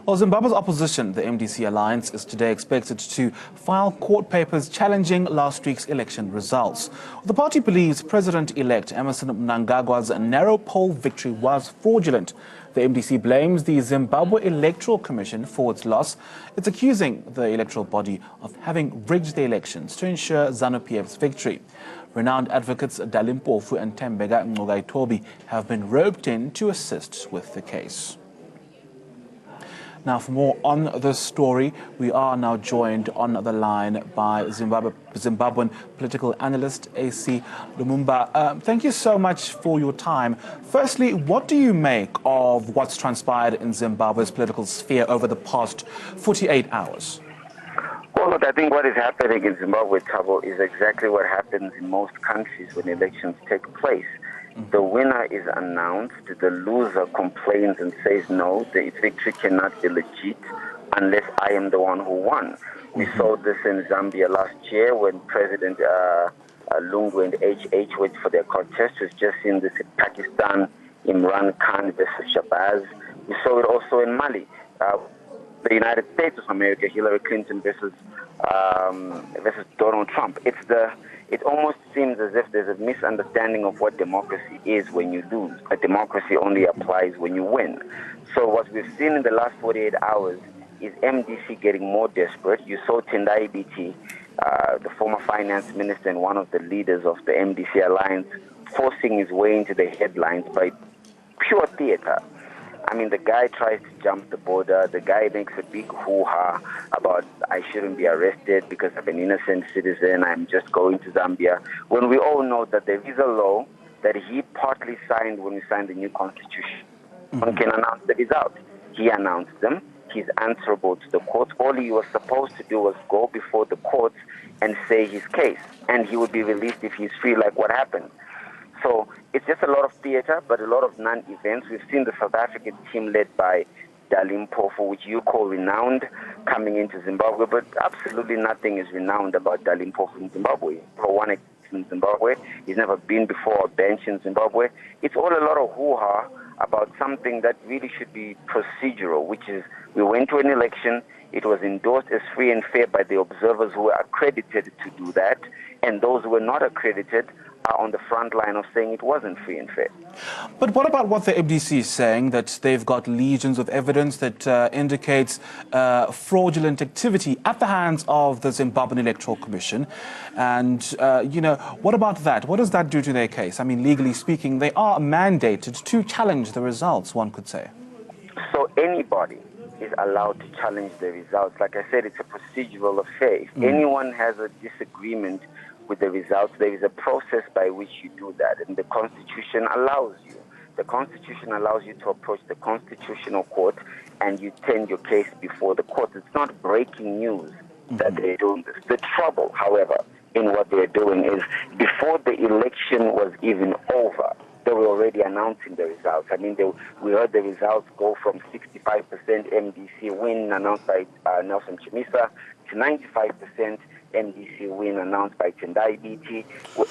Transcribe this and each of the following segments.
Well, Zimbabwe's opposition, the MDC Alliance, is today expected to file court papers challenging last week's election results. The party believes President-elect Emmerson Mnangagwa's narrow poll victory was fraudulent. The MDC blames the Zimbabwe Electoral Commission for its loss. It's accusing the electoral body of having rigged the elections to ensure ZANU-PF's victory. Renowned advocates Dalimpofu and Tembega Ngcukaitobi have been roped in to assist with the case. Now, for more on this story, we are now joined on the line by Zimbabwean political analyst Acie Lumumba. Thank you so much for your time. Firstly, what do you make of what's transpired in Zimbabwe's political sphere over the past 48 hours? Well, look, I think what is happening in Zimbabwe, Thabo, is exactly what happens in most countries when elections take place. The winner is announced, the loser complains and says, no, the victory cannot be legit unless I am the one who won. We saw this in Zambia last year when President Lungu and HH went for their contest. We've just seen this in Pakistan, Imran Khan versus Shabazz. We saw it also in Mali. The United States of America, Hillary Clinton versus Donald Trump. It almost seems as if there's a misunderstanding of what democracy is when you lose. A democracy only applies when you win. So what we've seen in the last 48 hours is MDC getting more desperate. You saw Tendai BT, the former finance minister and one of the leaders of the MDC Alliance, forcing his way into the headlines by pure theater. I mean, the guy tries to jump the border. The guy makes a big hoo-ha about I shouldn't be arrested because I'm an innocent citizen. I'm just going to Zambia. When we all know that there is a law that he partly signed when we signed the new constitution. One can announce the results. He announced them. He's answerable to the court. All he was supposed to do was go before the courts and say his case. And he would be released if he's free, like what happened. So it's just a lot of theater, but a lot of non-events. We've seen the South African team led by Dalimpofu, which you call renowned, coming into Zimbabwe, but absolutely nothing is renowned about Dalimpofu in Zimbabwe. For one, in Zimbabwe, he's never been before a bench in Zimbabwe. It's all a lot of hoo-ha about something that really should be procedural, which is we went to an election, it was endorsed as free and fair by the observers who were accredited to do that, and those who were not accredited are on the front line of saying it wasn't free and fair. But what about what the MDC is saying, that they've got legions of evidence that indicates fraudulent activity at the hands of the Zimbabwean Electoral Commission? And, what about that? What does that do to their case? I mean, legally speaking, they are mandated to challenge the results, one could say. So anybody is allowed to challenge the results. Like I said, it's a procedural affair. If anyone has a disagreement with the results, there is a process by which you do that, and the Constitution allows you. The Constitution allows you to approach the Constitutional Court and you tend your case before the court. It's not breaking news that they're doing this. The trouble, however, in what they're doing is before the election was even over, they were already announcing the results. I mean, we heard the results go from 65% MDC win announced by Nelson Chamisa to 95% MDC win announced by Tendai BT,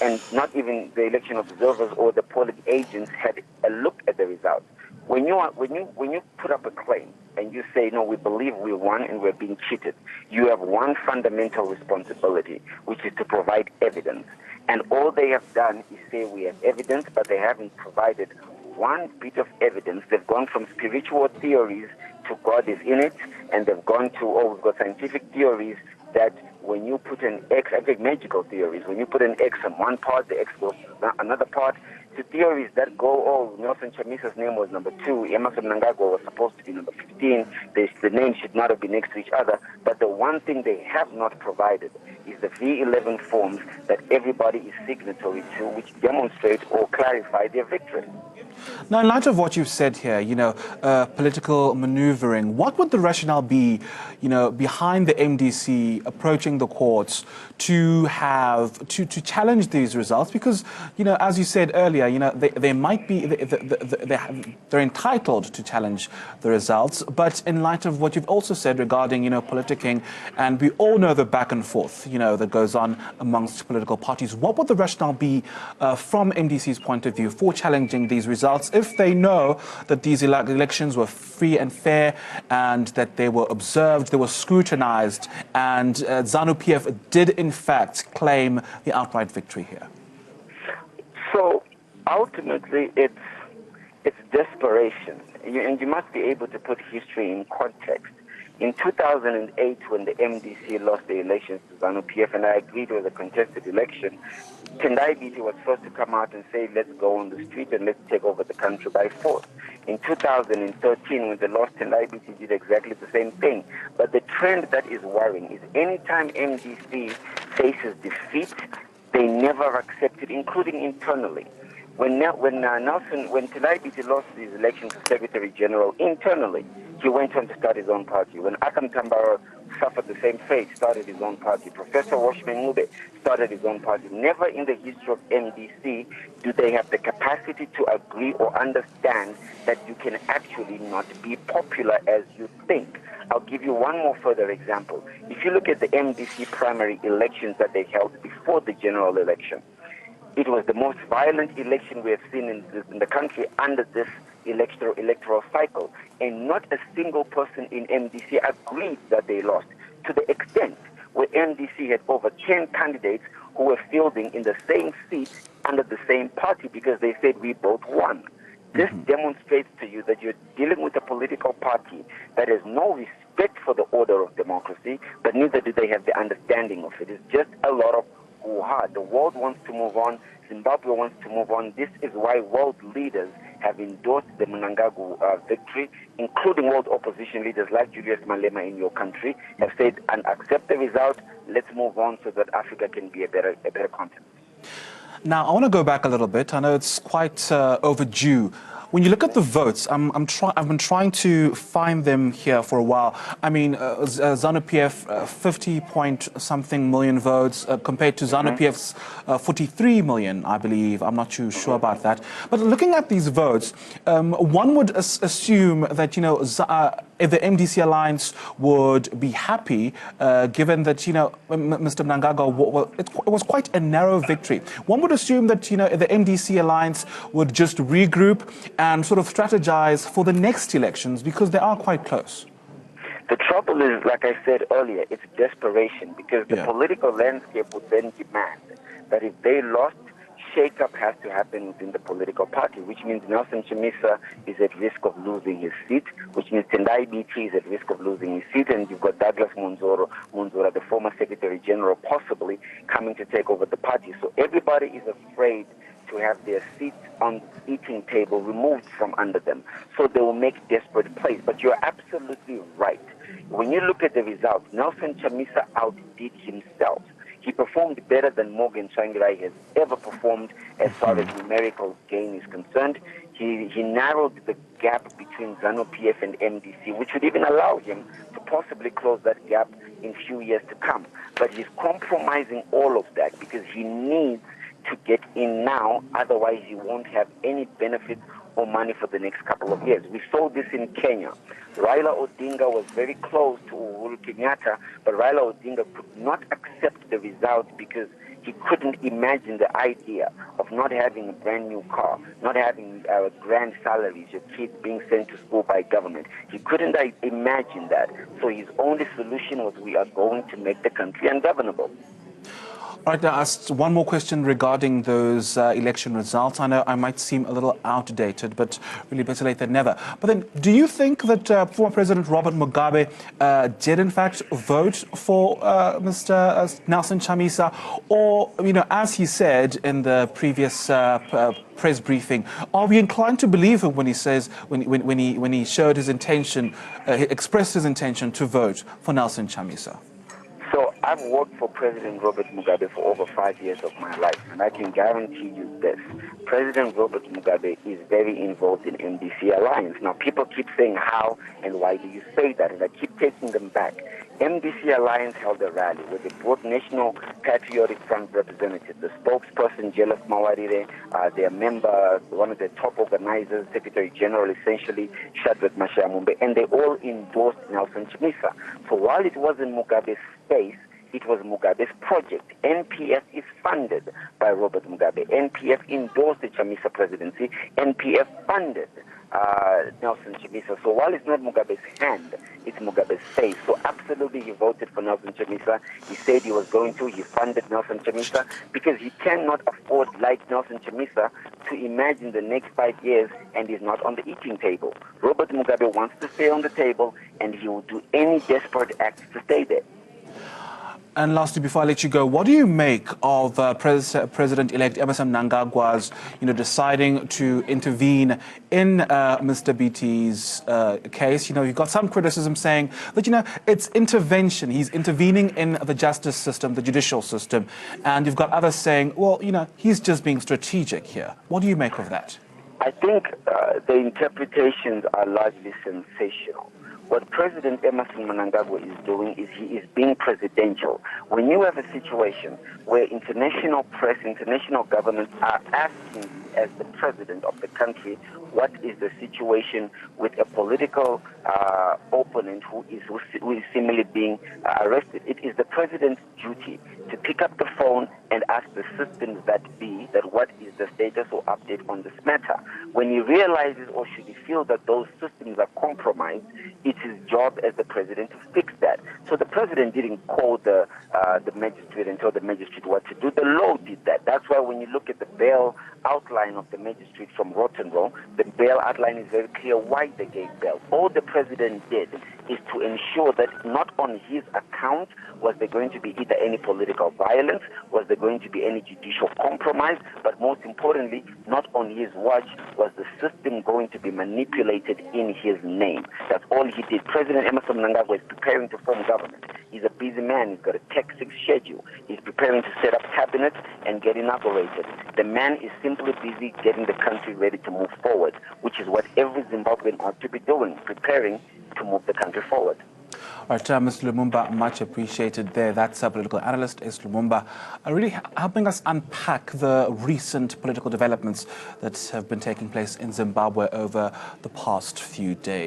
and not even the election observers or the polling agents had a look at the results. When you put up a claim and you say, no, we believe we won and we're being cheated, you have one fundamental responsibility, which is to provide evidence. And all they have done is say we have evidence, but they haven't provided one bit of evidence. They've gone from spiritual theories to God is in it, and they've gone to, we've got scientific theories that when you put an X, I think magical theories, when you put an X on one part, the X goes to another part, to theories that go, Nelson Chamisa's name was number 2, Emmerson Mnangagwa was supposed to be number 15, the names should not have been next to each other, but the one thing they have not provided is the V11 forms that everybody is signatory to, which demonstrate or clarify their victory. Now, in light of what you've said here, political maneuvering, what would the rationale be, behind the MDC approaching the courts to challenge these results? Because, as you said earlier, they might be, they're entitled to challenge the results. But in light of what you've also said regarding, politicking, and we all know the back and forth, that goes on amongst political parties, what would the rationale be from MDC's point of view for challenging these results if they know that these elections were free and fair and that they were observed, they were scrutinized, and ZANU-PF did in fact claim the outright victory here? So ultimately, it's desperation, and you must be able to put history in context. In 2008, when the MDC lost the elections to ZANU-PF, and I agreed it was a contested election, Tendai Biti was first to come out and say, let's go on the street and let's take over the country by force. In 2013, when they lost, Tendai Biti did exactly the same thing. But the trend that is worrying is anytime MDC faces defeat, they never accept it, including internally. When Tendai Biti lost his election to Secretary General internally, he went on to start his own party. When Akam Tambara suffered the same fate, started his own party. Professor Washman Ngube started his own party. Never in the history of MDC do they have the capacity to agree or understand that you can actually not be popular as you think. I'll give you one more further example. If you look at the MDC primary elections that they held before the general election, it was the most violent election we have seen in the country under this electoral cycle. And not a single person in MDC agreed that they lost, to the extent where MDC had over 10 candidates who were fielding in the same seat under the same party because they said we both won. This demonstrates to you that you're dealing with a political party that has no respect for the order of democracy, but neither do they have the understanding of it. It's just a lot of hoo-ha. The world wants to move on. Zimbabwe wants to move on. This is why world leaders have endorsed the Mnangagwa victory, including world opposition leaders like Julius Malema in your country, have said, and accept the result, let's move on so that Africa can be a better continent. Now, I want to go back a little bit. I know it's quite overdue. When you look at the votes, I've been trying to find them here for a while. I mean, ZANU-PF 50 point something million votes compared to ZANU-PF's 43 million, I believe. I'm not too sure about that. But looking at these votes, one would assume that, if the MDC Alliance would be happy, given that, Mr. Mnangagwa, it was quite a narrow victory. One would assume that, the MDC Alliance would just regroup and sort of strategize for the next elections because they are quite close. The trouble is, like I said earlier, it's desperation because the political landscape would then demand that if they lost, shake-up has to happen within the political party, which means Nelson Chamisa is at risk of losing his seat, which means Tendai Biti is at risk of losing his seat, and you've got Douglas Munzora, the former Secretary General, possibly coming to take over the party. So everybody is afraid to have their seats on the eating table removed from under them. So they will make desperate plays. But you're absolutely right. When you look at the results, Nelson Chamisa outdid himself. He performed better than Morgan Tsvangirai has ever performed as far as numerical gain is concerned. He narrowed the gap between ZANU-PF and MDC, which would even allow him to possibly close that gap in few years to come. But he's compromising all of that because he needs to get in now, otherwise he won't have any benefits or money for the next couple of years. We saw this in Kenya. Raila Odinga was very close to Uhuru Kenyatta, but Raila Odinga could not accept the result because he couldn't imagine the idea of not having a brand new car, not having grand salaries, your kids being sent to school by government. He couldn't imagine that. So his only solution was, we are going to make the country ungovernable. All right, now ask one more question regarding those election results. I know I might seem a little outdated, but really better late than never. But then, do you think that former President Robert Mugabe did in fact vote for Mr. Nelson Chamisa, or, as he said in the previous press briefing, are we inclined to believe him when he says, when he showed his intention, expressed his intention to vote for Nelson Chamisa? So I've worked for President Robert Mugabe for over 5 years of my life, and I can guarantee you this. President Robert Mugabe is very involved in MDC Alliance. Now, people keep saying how and why do you say that, and I keep taking them back. MDC Alliance held a rally where they brought National Patriotic Front representatives, the spokesperson, Jealous Mawarire, their member, one of the top organizers, Secretary General, essentially, Shadrach Mashamumbe, and they all endorsed Nelson Chamisa. So while it wasn't Mugabe's space, it was Mugabe's project. NPF is funded by Robert Mugabe. NPF endorsed the Chamisa presidency. NPF funded Nelson Chamisa. So while it's not Mugabe's hand, it's Mugabe's face. So absolutely he voted for Nelson Chamisa. He said he was going to. He funded Nelson Chamisa because he cannot afford, like Nelson Chamisa, to imagine the next 5 years and he's not on the eating table. Robert Mugabe wants to stay on the table and he will do any desperate acts to stay there. And lastly, before I let you go, what do you make of President-elect Emmerson Mnangagwa's, deciding to intervene in Mr. BT's case? You've got some criticism saying that, it's intervention. He's intervening in the justice system, the judicial system. And you've got others saying, well, he's just being strategic here. What do you make of that? I think the interpretations are largely sensational. What President Emmerson Mnangagwa is doing is he is being presidential. When you have a situation where international press, international governments are asking you as the president of the country, what is the situation with a political opponent who is seemingly being arrested, it is the president's duty to pick up the phone and ask the systems that what is the status or update on this matter. When he realizes or should he feel that those systems are compromised, it's his job as the president to fix that. So the president didn't call the magistrate and tell the magistrate what to do. The law did that. That's why when you look at the bail outline of the magistrate from Rottenrow, the bail outline is very clear why they gave bail. All the president did is to ensure that not on his account was there going to be either any political violence, was there going to be any judicial compromise, but most importantly, not on his watch was the system going to be manipulated in his name. That's all he did. President Emmerson Mnangagwa is preparing to form government. He's a busy man. He's got a Tech 6 schedule. He's preparing to set up cabinet and get inaugurated. The man is simply busy getting the country ready to move forward, which is what every Zimbabwean ought to be doing, preparing to move the country forward. All right, Mr. Lumumba, much appreciated there. That's our political analyst, Acie Lumumba, really helping us unpack the recent political developments that have been taking place in Zimbabwe over the past few days.